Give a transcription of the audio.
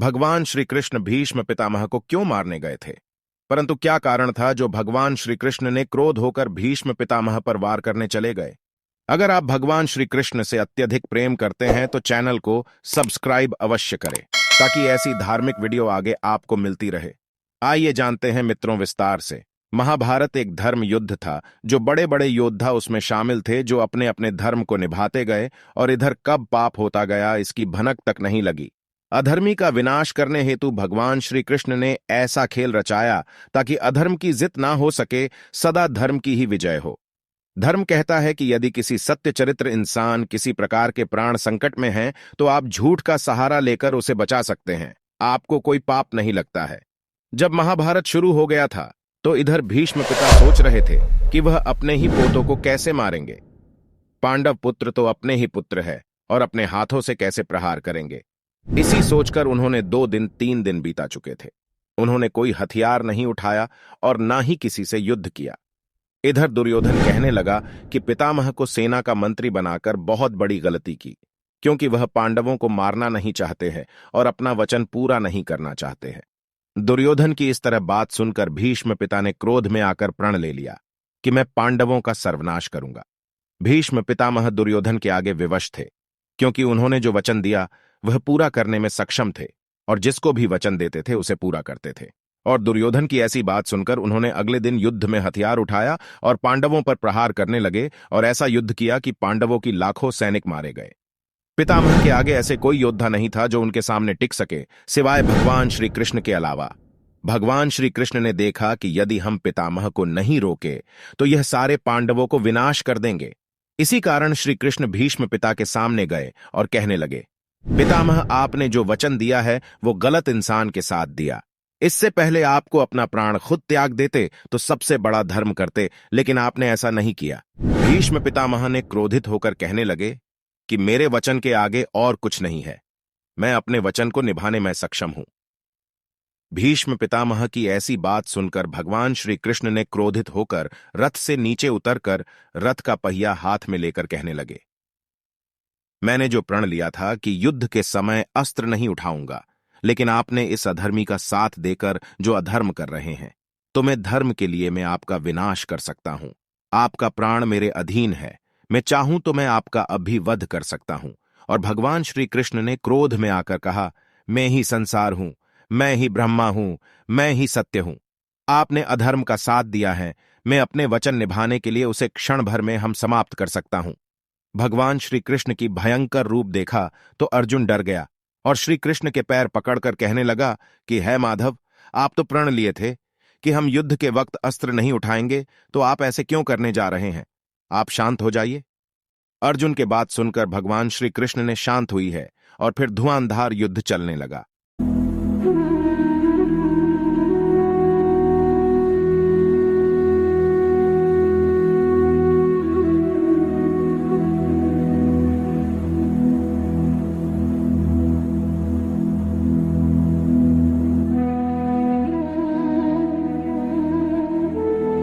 भगवान श्री कृष्ण भीष्म पितामह को क्यों मारने गए थे? परंतु क्या कारण था जो भगवान श्री कृष्ण ने क्रोध होकर भीष्म पितामह पर वार करने चले गए? अगर आप भगवान श्री कृष्ण से अत्यधिक प्रेम करते हैं तो चैनल को सब्सक्राइब अवश्य करें ताकि ऐसी धार्मिक वीडियो आगे आपको मिलती रहे। आइए जानते हैं मित्रों विस्तार से। महाभारत एक धर्म युद्ध था जो बड़े बड़े योद्धा उसमें शामिल थे जो अपने अपने धर्म को निभाते गए और इधर कब पाप होता गया इसकी भनक तक नहीं लगी। अधर्मी का विनाश करने हेतु भगवान श्री कृष्ण ने ऐसा खेल रचाया ताकि अधर्म की जित ना हो सके, सदा धर्म की ही विजय हो। धर्म कहता है कि यदि किसी सत्य चरित्र इंसान किसी प्रकार के प्राण संकट में है तो आप झूठ का सहारा लेकर उसे बचा सकते हैं, आपको कोई पाप नहीं लगता है। जब महाभारत शुरू हो गया था तो इधर भीष्म पिता सोच रहे थे कि वह अपने ही पोतों को कैसे मारेंगे। पांडव पुत्र तो अपने ही पुत्र है और अपने हाथों से कैसे प्रहार करेंगे। इसी सोचकर उन्होंने 2 दिन 3 दिन बीता चुके थे। उन्होंने कोई हथियार नहीं उठाया और ना ही किसी से युद्ध किया। इधर दुर्योधन कहने लगा कि पितामह को सेना का मंत्री बनाकर बहुत बड़ी गलती की, क्योंकि वह पांडवों को मारना नहीं चाहते हैं और अपना वचन पूरा नहीं करना चाहते हैं। दुर्योधन की इस तरह बात सुनकर भीष्म पिता ने क्रोध में आकर प्रण ले लिया कि मैं पांडवों का सर्वनाश करूंगा। भीष्म पितामह दुर्योधन के आगे विवश थे, क्योंकि उन्होंने जो वचन दिया वह पूरा करने में सक्षम थे और जिसको भी वचन देते थे उसे पूरा करते थे। और दुर्योधन की ऐसी बात सुनकर उन्होंने अगले दिन युद्ध में हथियार उठाया और पांडवों पर प्रहार करने लगे और ऐसा युद्ध किया कि पांडवों की लाखों सैनिक मारे गए। पितामह के आगे ऐसे कोई योद्धा नहीं था जो उनके सामने टिक सके, सिवाय भगवान श्री कृष्ण के अलावा। भगवान श्री कृष्ण ने देखा कि यदि हम पितामह को नहीं रोके तो यह सारे पांडवों को विनाश कर देंगे। इसी कारण श्री कृष्ण भीष्म पिता के सामने गए और कहने लगे, पितामह, आपने जो वचन दिया है वो गलत इंसान के साथ दिया। इससे पहले आपको अपना प्राण खुद त्याग देते तो सबसे बड़ा धर्म करते, लेकिन आपने ऐसा नहीं किया। भीष्म पितामह ने क्रोधित होकर कहने लगे कि मेरे वचन के आगे और कुछ नहीं है, मैं अपने वचन को निभाने में सक्षम हूं। भीष्म पितामह की ऐसी बात सुनकर भगवान श्री कृष्ण ने क्रोधित होकर रथ से नीचे उतरकर रथ का पहिया हाथ में लेकर कहने लगे, मैंने जो प्रण लिया था कि युद्ध के समय अस्त्र नहीं उठाऊंगा, लेकिन आपने इस अधर्मी का साथ देकर जो अधर्म कर रहे हैं, तो मैं धर्म के लिए मैं आपका विनाश कर सकता हूं। आपका प्राण मेरे अधीन है, मैं चाहूं तो मैं आपका अभिवध कर सकता हूं। और भगवान श्री कृष्ण ने क्रोध में आकर कहा, मैं ही संसार हूं, मैं ही ब्रह्मा हूं, मैं ही सत्य हूं। आपने अधर्म का साथ दिया है, मैं अपने वचन निभाने के लिए उसे क्षण भर में हम समाप्त कर सकता हूं। भगवान श्री कृष्ण की भयंकर रूप देखा तो अर्जुन डर गया और श्री कृष्ण के पैर पकड़कर कहने लगा कि है माधव, आप तो प्रण लिए थे कि हम युद्ध के वक्त अस्त्र नहीं उठाएंगे, तो आप ऐसे क्यों करने जा रहे हैं? आप शांत हो जाइए। अर्जुन के बात सुनकर भगवान श्री कृष्ण ने शांत हुई है और फिर धुआंधार युद्ध चलने लगा।